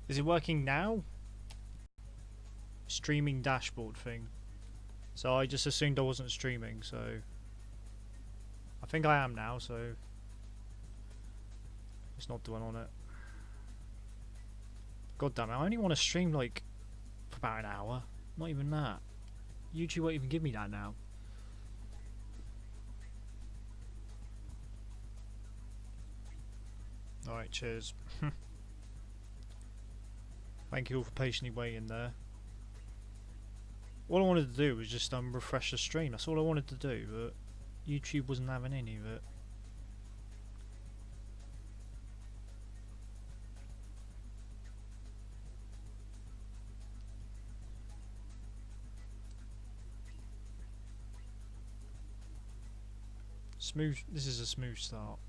Is it working now? Streaming dashboard thing. So I just assumed I wasn't streaming, so I think I am now, so let's not dwell on it. God damn it, I only want to stream like for about an hour. Not even that. YouTube won't even give me that now. Alright, cheers. Thank you all for patiently waiting there. All I wanted to do was just refresh the stream. That's all I wanted to do, but YouTube wasn't having any of it. Smooth. This is a smooth start.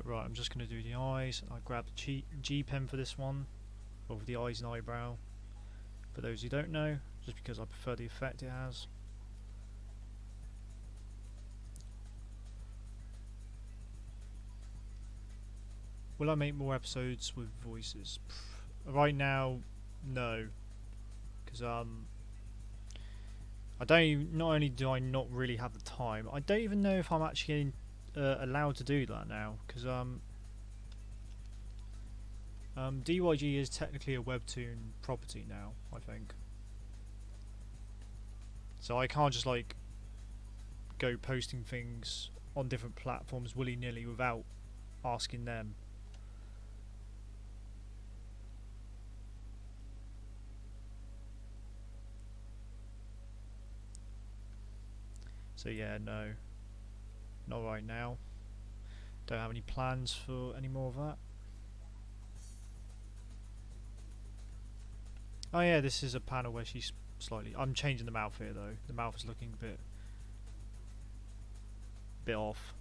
Right, I'm just going to do the eyes. I grabbed the G pen for this one, over the eyes and eyebrow. For those who don't know, just because I prefer the effect it has. Will I make more episodes with voices? Right now, no, because I don't even, not only do I not really have the time, I don't even know if I'm actually allowed to do that now, because DYG is technically a WebToon property now, I think. So I can't just like go posting things on different platforms willy-nilly without asking them. So yeah, no. Not right now. Don't have any plans for any more of that. Oh yeah, this is a panel where she's slightly... I'm changing the mouth here though. The mouth is looking a bit off.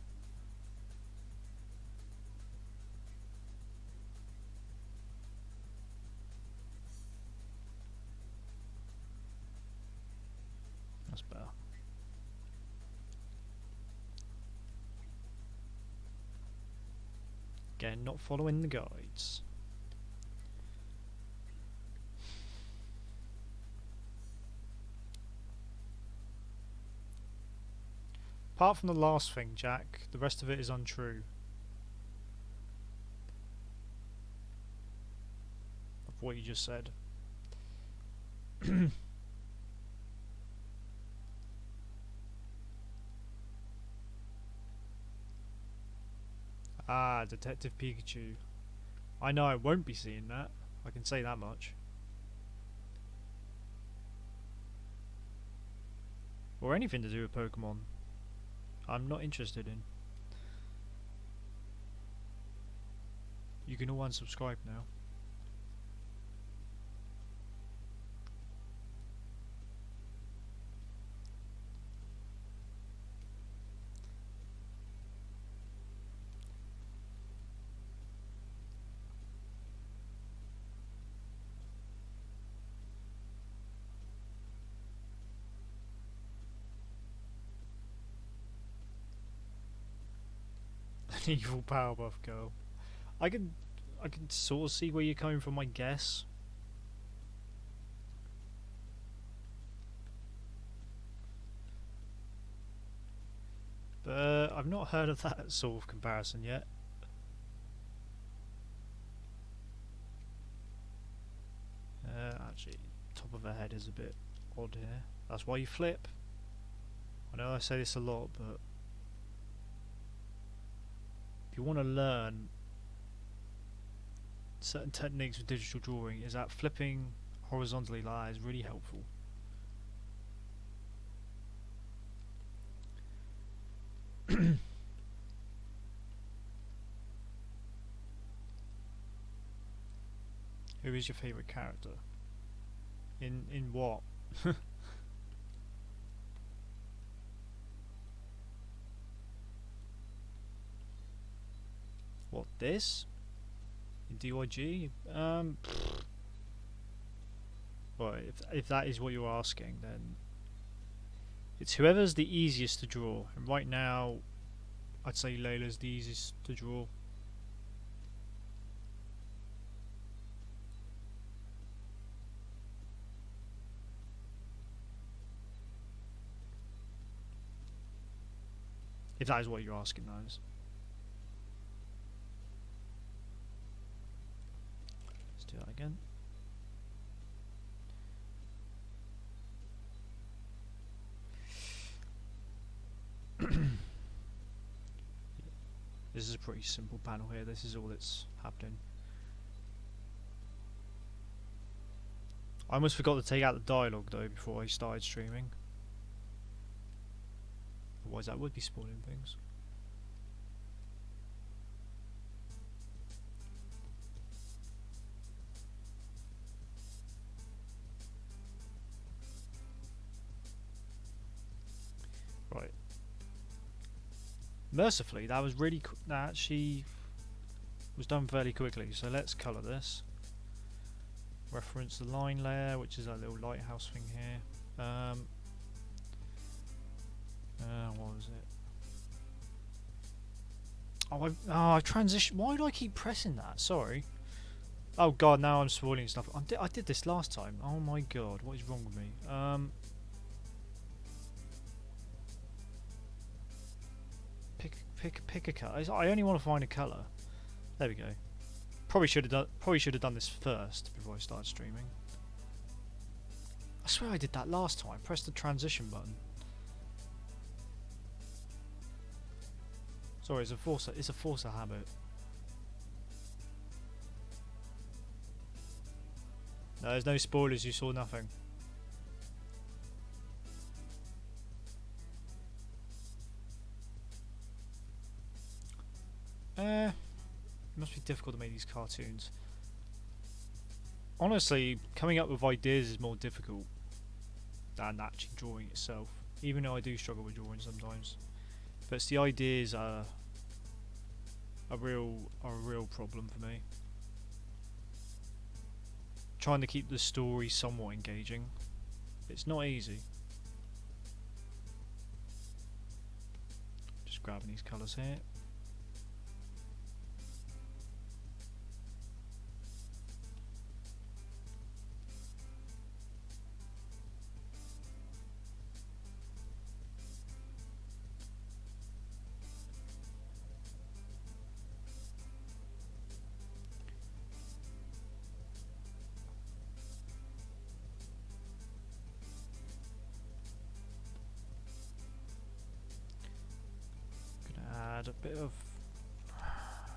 That's better. Again, not following the guides. Apart from the last thing, Jack, the rest of it is untrue. Of what you just said. Ah, Detective Pikachu. I know I won't be seeing that. I can say that much. Or anything to do with Pokemon. I'm not interested in. You can all unsubscribe now. An evil Powerpuff Girl. I can sort of see where you're coming from, I guess. But I've not heard of that sort of comparison yet. Actually, top of her head is a bit odd here. That's why you flip. I know I say this a lot, but if you want to learn certain techniques with digital drawing, is that flipping horizontally like that is really helpful. Who is your favourite character? In what? What, this? In DYG? Well, if that is what you're asking, then it's whoever's the easiest to draw. And right now, I'd say Layla's the easiest to draw. If that is what you're asking, those. Let's do that again. This is a pretty simple panel here. This is all that's happening. I almost forgot to take out the dialogue though before I started streaming. Otherwise that would be spoiling things. Right. Mercifully, that was really that actually was done fairly quickly. So let's colour this. Reference the line layer, which is that little lighthouse thing here. What was it? I transition. Why do I keep pressing that? Sorry. Oh god, now I'm spoiling stuff. I did this last time. Oh my god, what is wrong with me? Pick a colour. I only want to find a colour. There we go. Probably should have done this first before I started streaming. I swear I did that last time. Press the transition button. Sorry, it's a force of habit. No, there's no spoilers. You saw nothing. It must be difficult to make these cartoons. Honestly, coming up with ideas is more difficult than actually drawing itself. Even though I do struggle with drawing sometimes, but it's the ideas are a real problem for me. Trying to keep the story somewhat engaging, it's not easy. Just grabbing these colours here. A bit of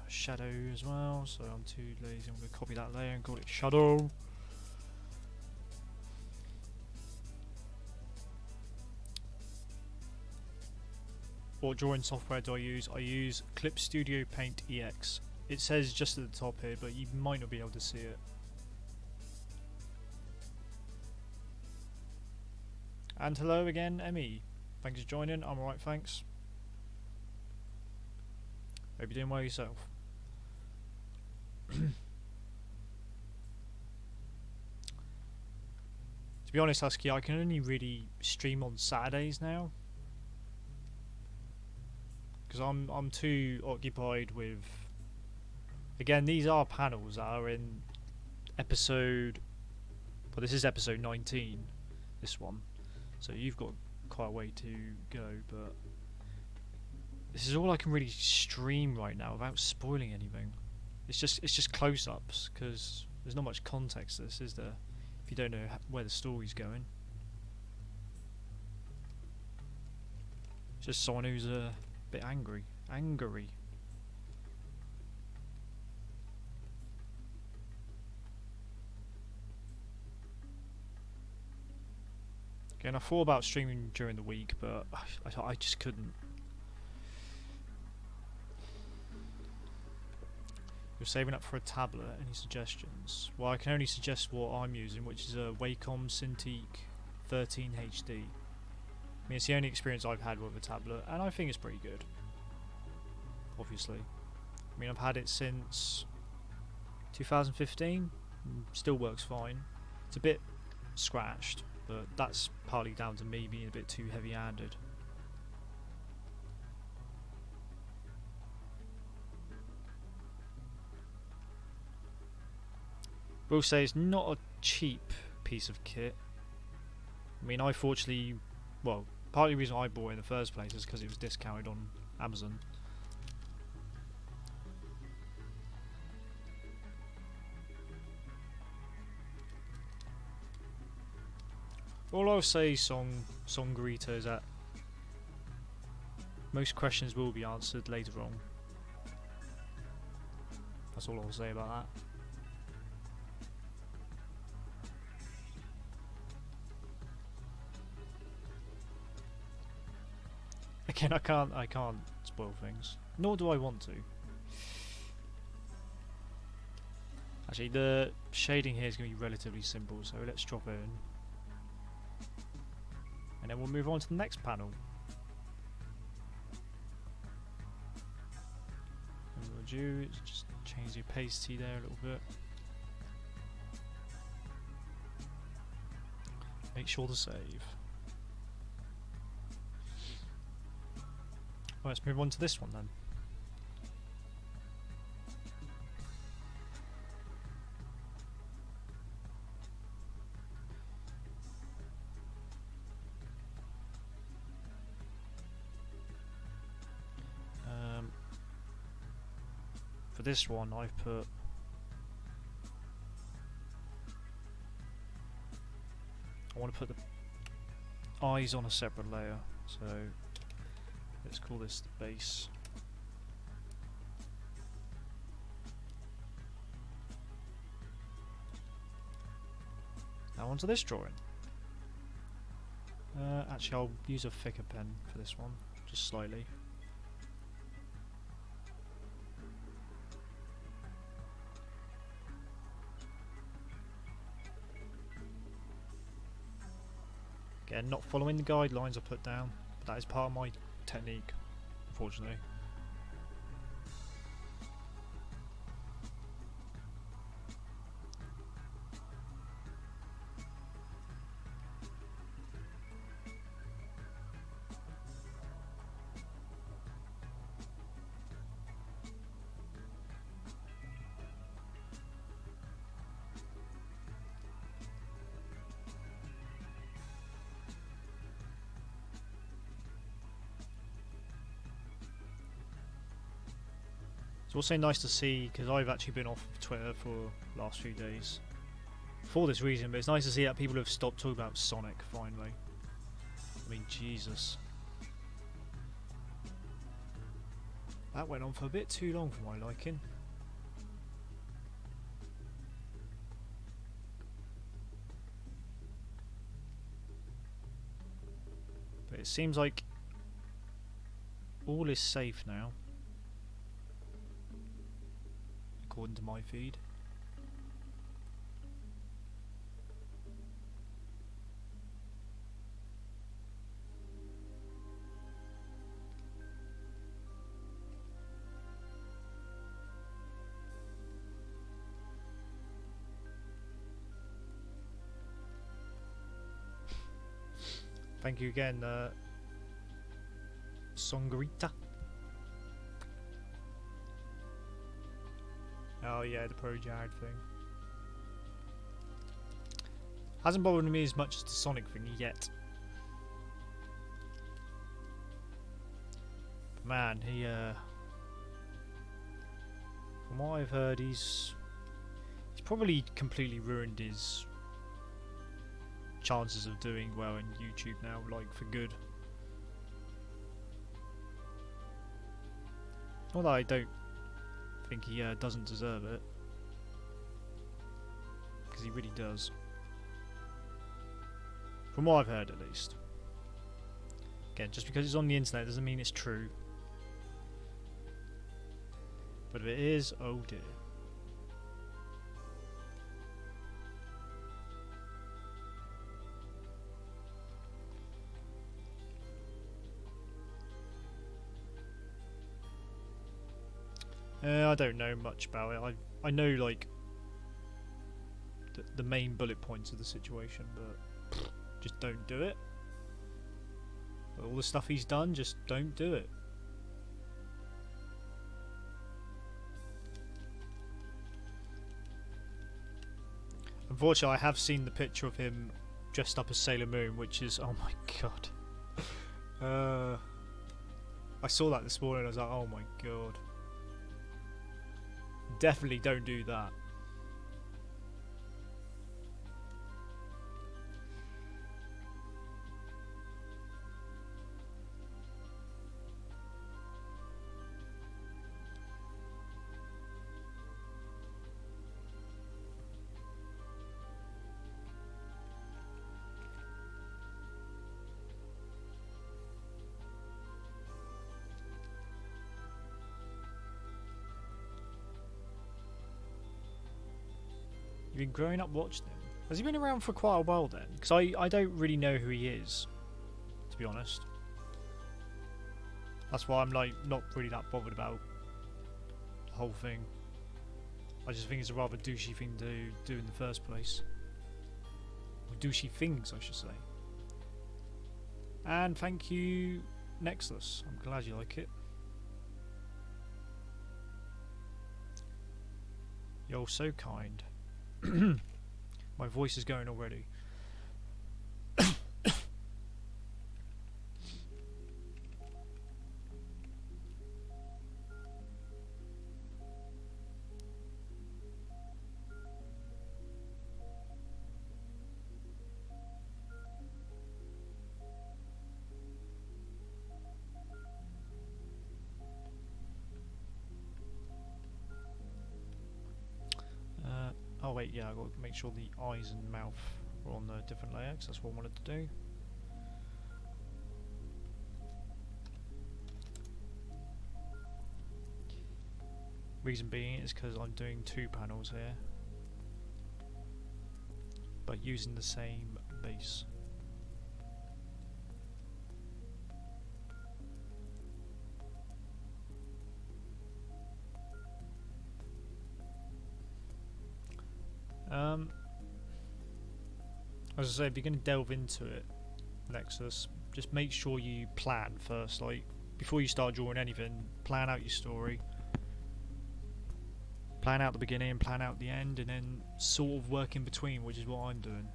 shadow as well, so I'm too lazy. I'm going to copy that layer and call it shadow. What drawing software do I use? I use Clip Studio Paint EX. It says just at the top here, but you might not be able to see it. And hello again, Emmy. Thanks for joining. I'm alright, thanks. Hope you're doing well yourself. To be honest, Husky, I can only really stream on Saturdays now, because I'm too occupied with. Again, these are panels that are in episode. Well, this is episode 19. This one, so you've got quite a way to go, but. This is all I can really stream right now without spoiling anything. It's just close-ups, because there's not much context to this, is there? If you don't know where the story's going. It's just someone who's a bit angry. Again, I thought about streaming during the week, but I just couldn't. You're saving up for a tablet. Any suggestions? Well, I can only suggest what I'm using, which is a Wacom Cintiq 13 HD. I mean, it's the only experience I've had with a tablet, and I think it's pretty good. Obviously. I mean, I've had it since 2015. Still works fine. It's a bit scratched, but that's partly down to me being a bit too heavy-handed. Will say it's not a cheap piece of kit. I mean, I fortunately, well, partly the reason I bought it in the first place is because it was discounted on Amazon. All I'll say, Songgrita, is that most questions will be answered later on. That's all I'll say about that. Again, I can't spoil things. Nor do I want to. Actually, the shading here is going to be relatively simple, so let's drop it in. And then we'll move on to the next panel. And what we'll do is just change the opacity there a little bit. Make sure to save. Well, let's move on to this one then. For this one, I've put I want to put the eyes on a separate layer, so let's call this the base. Now onto this drawing. Actually, I'll use a thicker pen for this one, just slightly. Again, not following the guidelines I put down, but that is part of my technique, unfortunately. It's also nice to see, because I've actually been off of Twitter for the last few days for this reason, but it's nice to see that people have stopped talking about Sonic finally. I mean, Jesus. That went on for a bit too long for my liking. But it seems like all is safe now, according to my feed. Thank you again, Songgrita. Oh yeah, the Pro Jag thing. Hasn't bothered me as much as the Sonic thing yet. But man, he from what I've heard, he's probably completely ruined his chances of doing well in YouTube now, like for good. Not that I don't think he doesn't deserve it, because he really does. From what I've heard, at least. Again, just because it's on the internet doesn't mean it's true. But if it is, oh dear. I don't know much about it. I know like the main bullet points of the situation, but just don't do it. All the stuff he's done, just don't do it. Unfortunately, I have seen the picture of him dressed up as Sailor Moon, which is, oh my god. I saw that this morning. I was like, oh my god. Definitely don't do that. You've been growing up watching him. Has he been around for quite a while then? Because I don't really know who he is, to be honest. That's why I'm like not really that bothered about the whole thing. I just think it's a rather douchey thing to do in the first place. Or douchey things, I should say. And thank you, Nexus. I'm glad you like it. You're so kind. My voice is going already. Oh wait, yeah, I've got to make sure the eyes and mouth are on the different layer, because that's what I wanted to do. Reason being is because I'm doing 2 panels here, but using the same base. As I say, if you're going to delve into it, Nexus, just make sure you plan first. Like, before you start drawing anything, plan out your story. Plan out the beginning, plan out the end, and then sort of work in between, which is what I'm doing.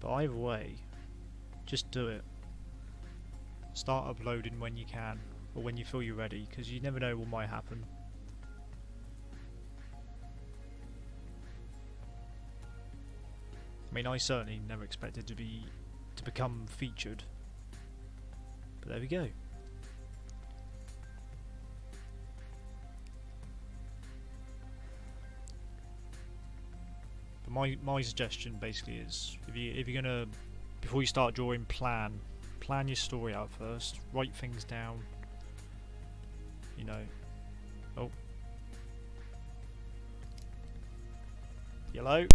But either way, just do it. Start uploading when you can, or when you feel you're ready, because you never know what might happen. I mean, I certainly never expected to become featured, but there we go. But my suggestion basically is, if you're gonna, before you start drawing, plan your story out first. Write things down. You know. Oh. Yellow.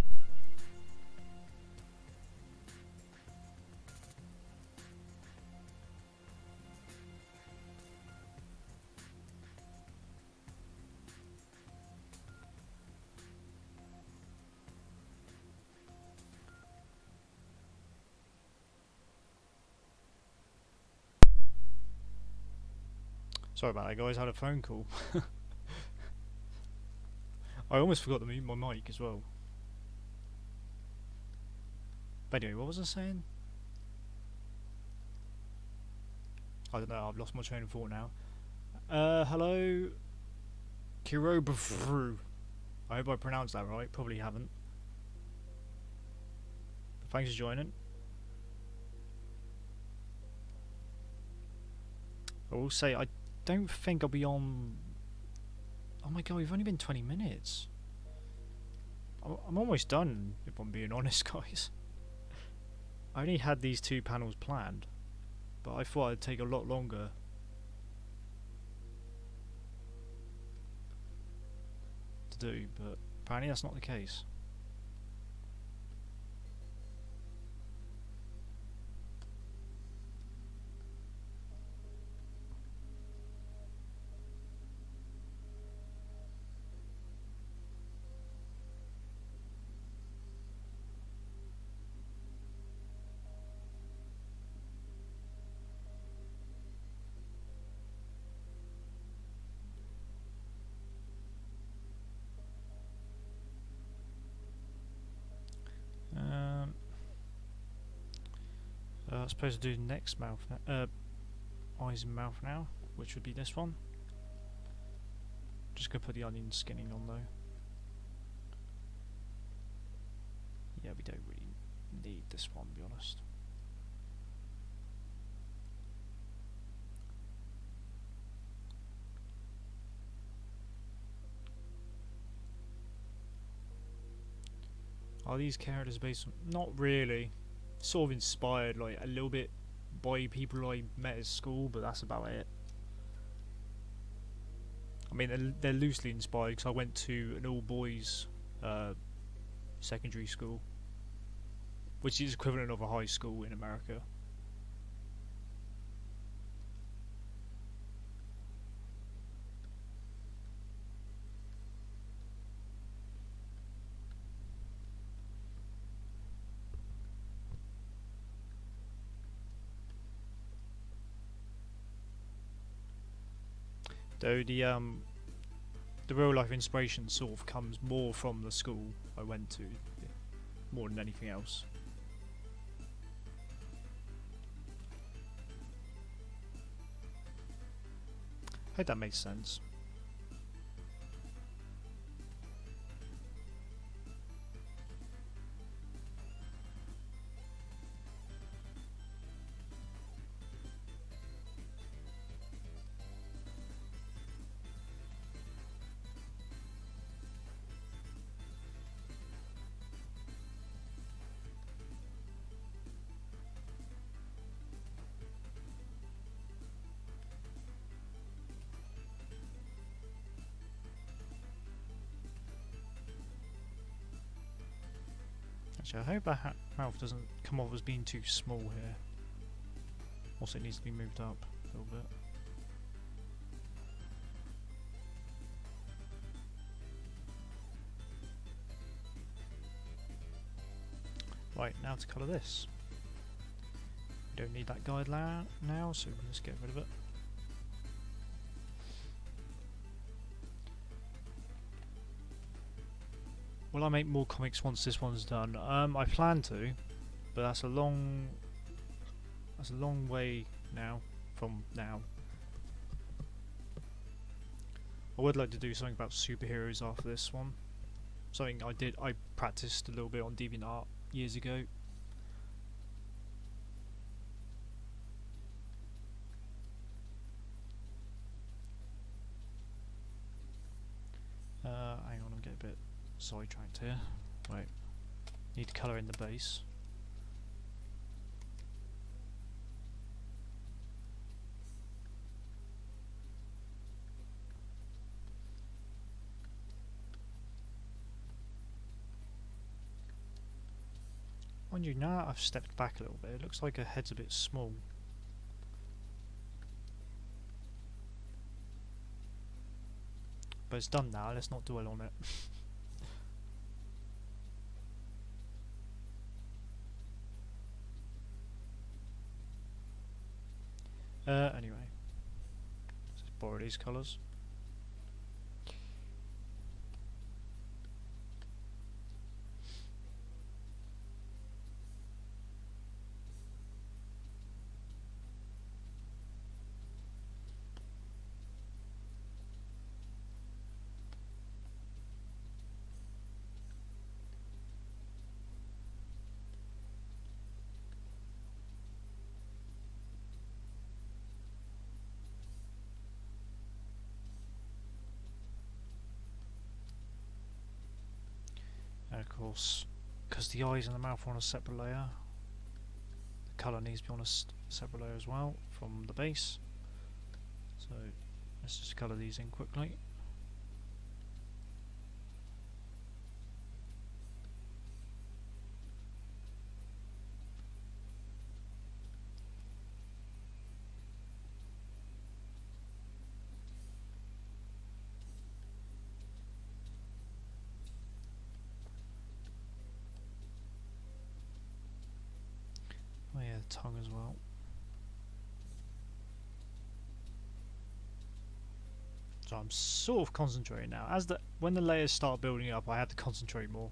Sorry about that, guys. I had a phone call. I almost forgot to mute my mic as well. But anyway, what was I saying? I don't know. I've lost my train of thought now. Hello, Kirobafru. I hope I pronounced that right. Probably haven't. But thanks for joining. I will say I don't think I'll be on. Oh my god, we've only been 20 minutes. I'm almost done, if I'm being honest, guys. I only had these 2 panels planned, but I thought it'd take a lot longer. To do, but apparently that's not the case. I'm supposed to do next mouth, eyes and mouth now, which would be this one. Just gonna put the onion skinning on though. Yeah, we don't really need this one, to be honest. Are these characters based on... Not really. Sort of inspired, like, a little bit by people I met at school, but that's about it. I mean, they're loosely inspired because I went to an all-boys secondary school, which is equivalent of a high school in America. Though the real life inspiration sort of comes more from the school I went to, more than anything else. I hope that makes sense. Actually, I hope that mouth doesn't come off as being too small here. Also, it needs to be moved up a little bit. Right, now to colour this. We don't need that guideline now, so let's get rid of it. Will I make more comics once this one's done? I plan to, but that's a long way now from now. I would like to do something about superheroes after this one. Something I practiced a little bit on DeviantArt years ago. Hang on, I'm getting a bit sidetracked here. Right, need to colour in the base. Mind you, now I've stepped back a little bit, it looks like her head's a bit small. But it's done now, let's not dwell on it. Anyway, let's just borrow these colours. And of course, because the eyes and the mouth are on a separate layer, the colour needs to be on a separate layer as well from the base. So let's just colour these in quickly. Oh yeah, the tongue as well. So I'm sort of concentrating now. When the layers start building up, I have to concentrate more.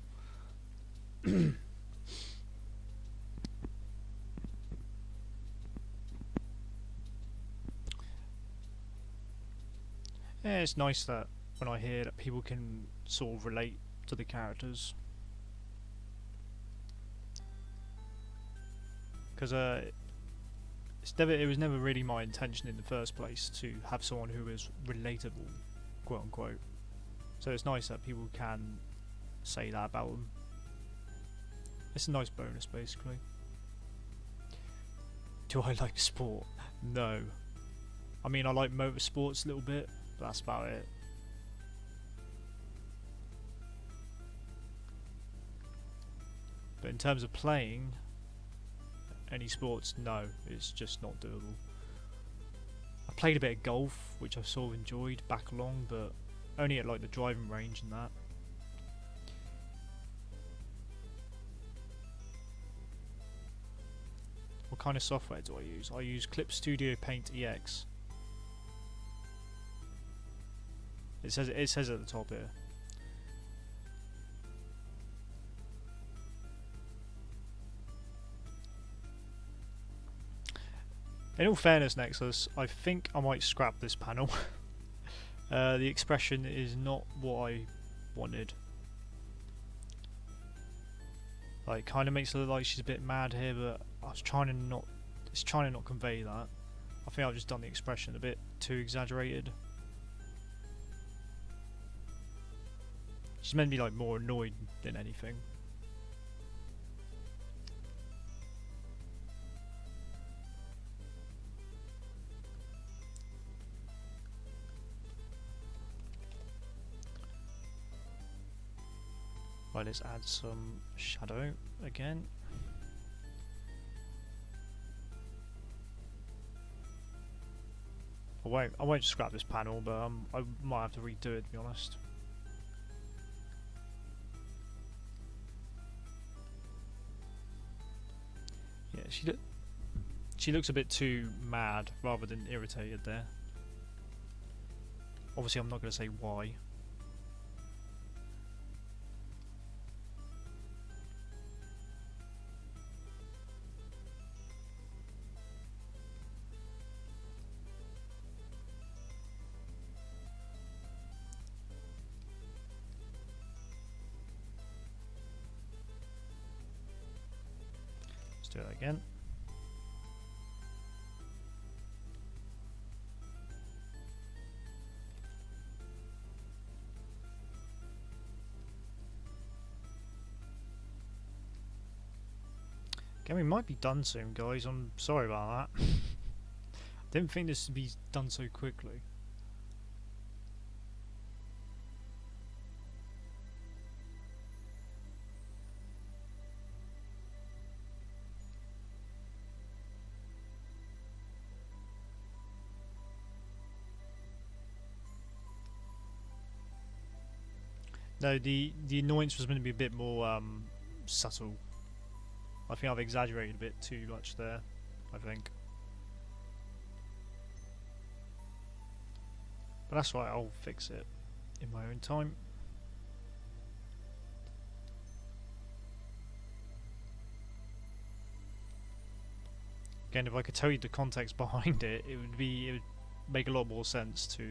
Yeah, it's nice that when I hear that people can sort of relate to the characters, because it was never really my intention in the first place to have someone who is relatable, quote unquote. So it's nice that people can say that about them. It's a nice bonus, basically. Do I like sport? No. I mean, I like motorsports a little bit, but that's about it. But in terms of playing any sports, no, it's just not doable. I played a bit of golf, which I sort of enjoyed back along, but only at like the driving range and that. What kind of software do I use? I use Clip Studio Paint EX. It says at the top here. In all fairness, Nexus, I think I might scrap this panel. The expression is not what I wanted. Like, kind of makes it look like she's a bit mad here, but it's trying to not convey that. I think I've just done the expression a bit too exaggerated. She's meant to be like more annoyed than anything. Right, let's add some shadow again. I won't scrap this panel, but I might have to redo it, to be honest. Yeah, she looks a bit too mad rather than irritated there. Obviously, I'm not going to say why. Do it again. Again, we might be done soon, guys. I'm sorry about that. Didn't think this would be done so quickly. No, the annoyance was going to be a bit more subtle. I think I've exaggerated a bit too much there, I think. But that's right, I'll fix it in my own time. Again, if I could tell you the context behind it, it would make a lot more sense to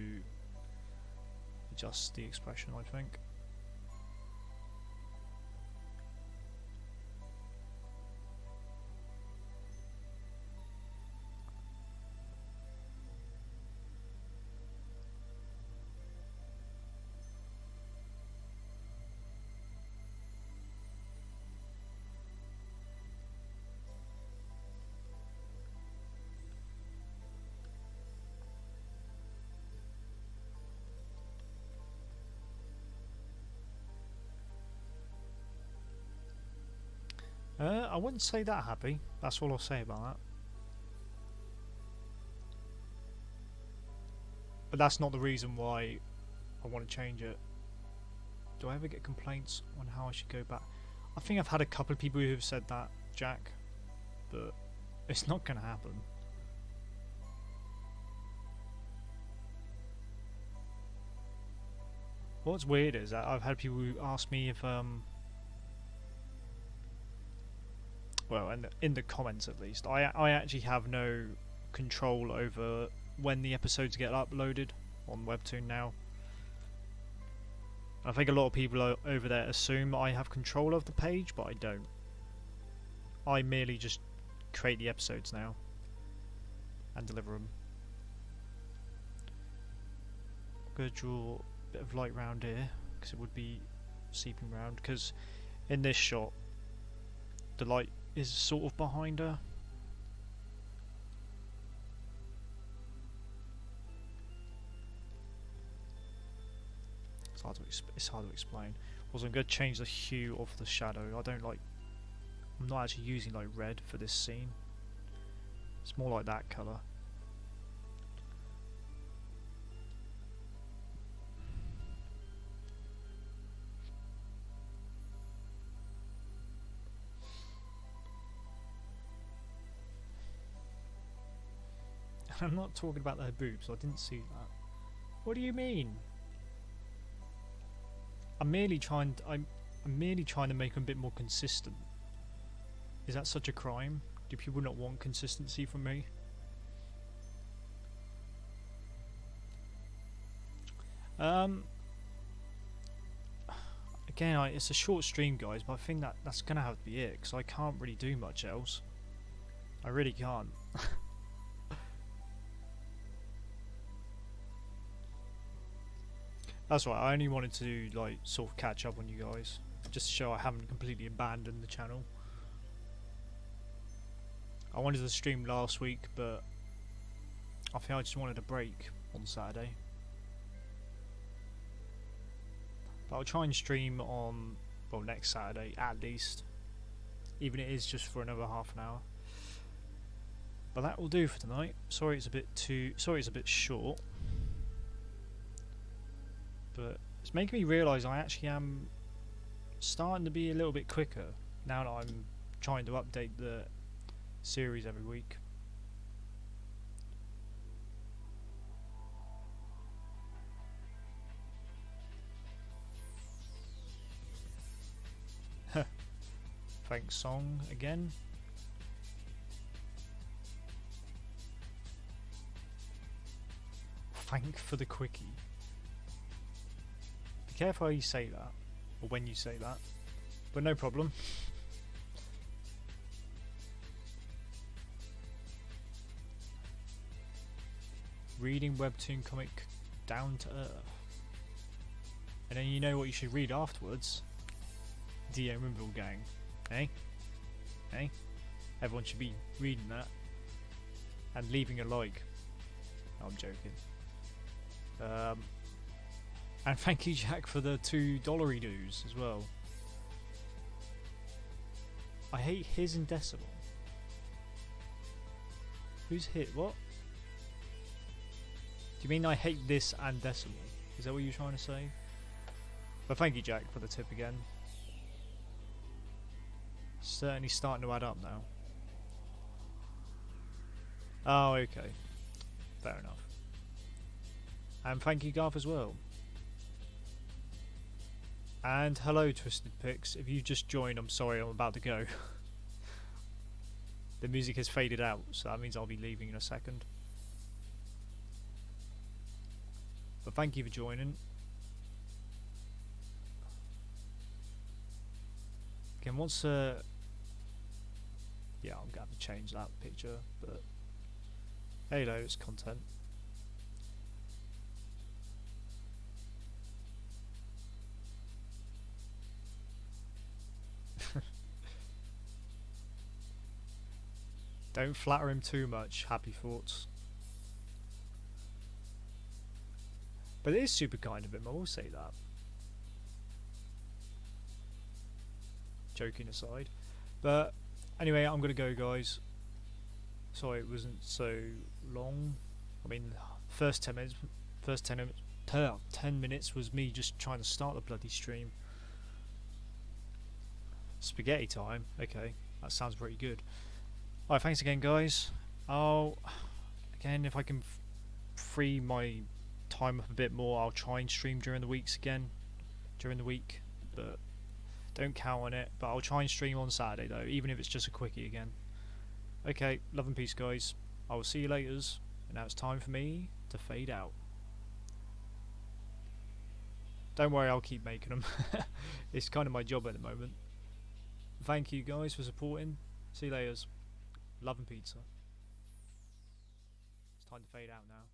adjust the expression, I think. I wouldn't say that happy. That's all I'll say about that. But that's not the reason why I want to change it. Do I ever get complaints on how I should go back? I think I've had a couple of people who have said that, Jack, but it's not going to happen. What's weird is that I've had people who ask me if well, in the comments at least, I actually have no control over when the episodes get uploaded on WebToon now. I think a lot of people over there assume I have control of the page, but I don't. I merely just create the episodes now and deliver them. I'm going to draw a bit of light round here because it would be seeping round, because in this shot the light is sort of behind her. It's hard to explain. Also, I'm going to change the hue of the shadow. I'm not actually using like red for this scene. It's more like that colour. I'm not talking about their boobs. I didn't see that. What do you mean? I'm merely trying to make them a bit more consistent. Is that such a crime? Do people not want consistency from me? Again, it's a short stream, guys, but I think that's gonna have to be it, because I can't really do much else. I really can't. That's right, I only wanted to like sort of catch up on you guys, just to show I haven't completely abandoned the channel. I wanted to stream last week, but I think I just wanted a break on Saturday. But I'll try and stream on, well, next Saturday at least, even if it is just for another half an hour. But that will do for tonight. Sorry it's a bit short. But it's making me realise I actually am starting to be a little bit quicker now that I'm trying to update the series every week. Thanks song again. Thank for the quickie. Be careful how you say that, or when you say that, but no problem. Reading webtoon comic down to earth, and then you know what you should read afterwards. The Yomanville Gang, eh? Everyone should be reading that and leaving a like. No, I'm joking. And thank you, Jack, for the $2 dues as well. I hate his and decimal. Who's hit what? Do you mean I hate this and decimal? Is that what you're trying to say? But thank you, Jack, for the tip again. Certainly starting to add up now. Oh, okay. Fair enough. And thank you, Garth, as well. And hello, Twisted Pix. If you just joined, I'm sorry, I'm about to go. The music has faded out, so that means I'll be leaving in a second. But thank you for joining. Again, once yeah, I'm gonna have to change that picture, but hey, it's content. Don't flatter him too much, happy thoughts. But it is super kind of him, I will say that. Joking aside. But anyway, I'm gonna go, guys. Sorry it wasn't so long. I mean, first 10 minutes was me just trying to start the bloody stream. Spaghetti time, okay, that sounds pretty good. Alright, thanks again, guys. Again, if I can free my time up a bit more, I'll try and stream during the week, but don't count on it. But I'll try and stream on Saturday though, even if it's just a quickie again. Okay, love and peace, guys. I will see you later, and now it's time for me to fade out. Don't worry, I'll keep making them. It's kind of my job at the moment. Thank you guys for supporting. See you later. Love and pizza. It's time to fade out now.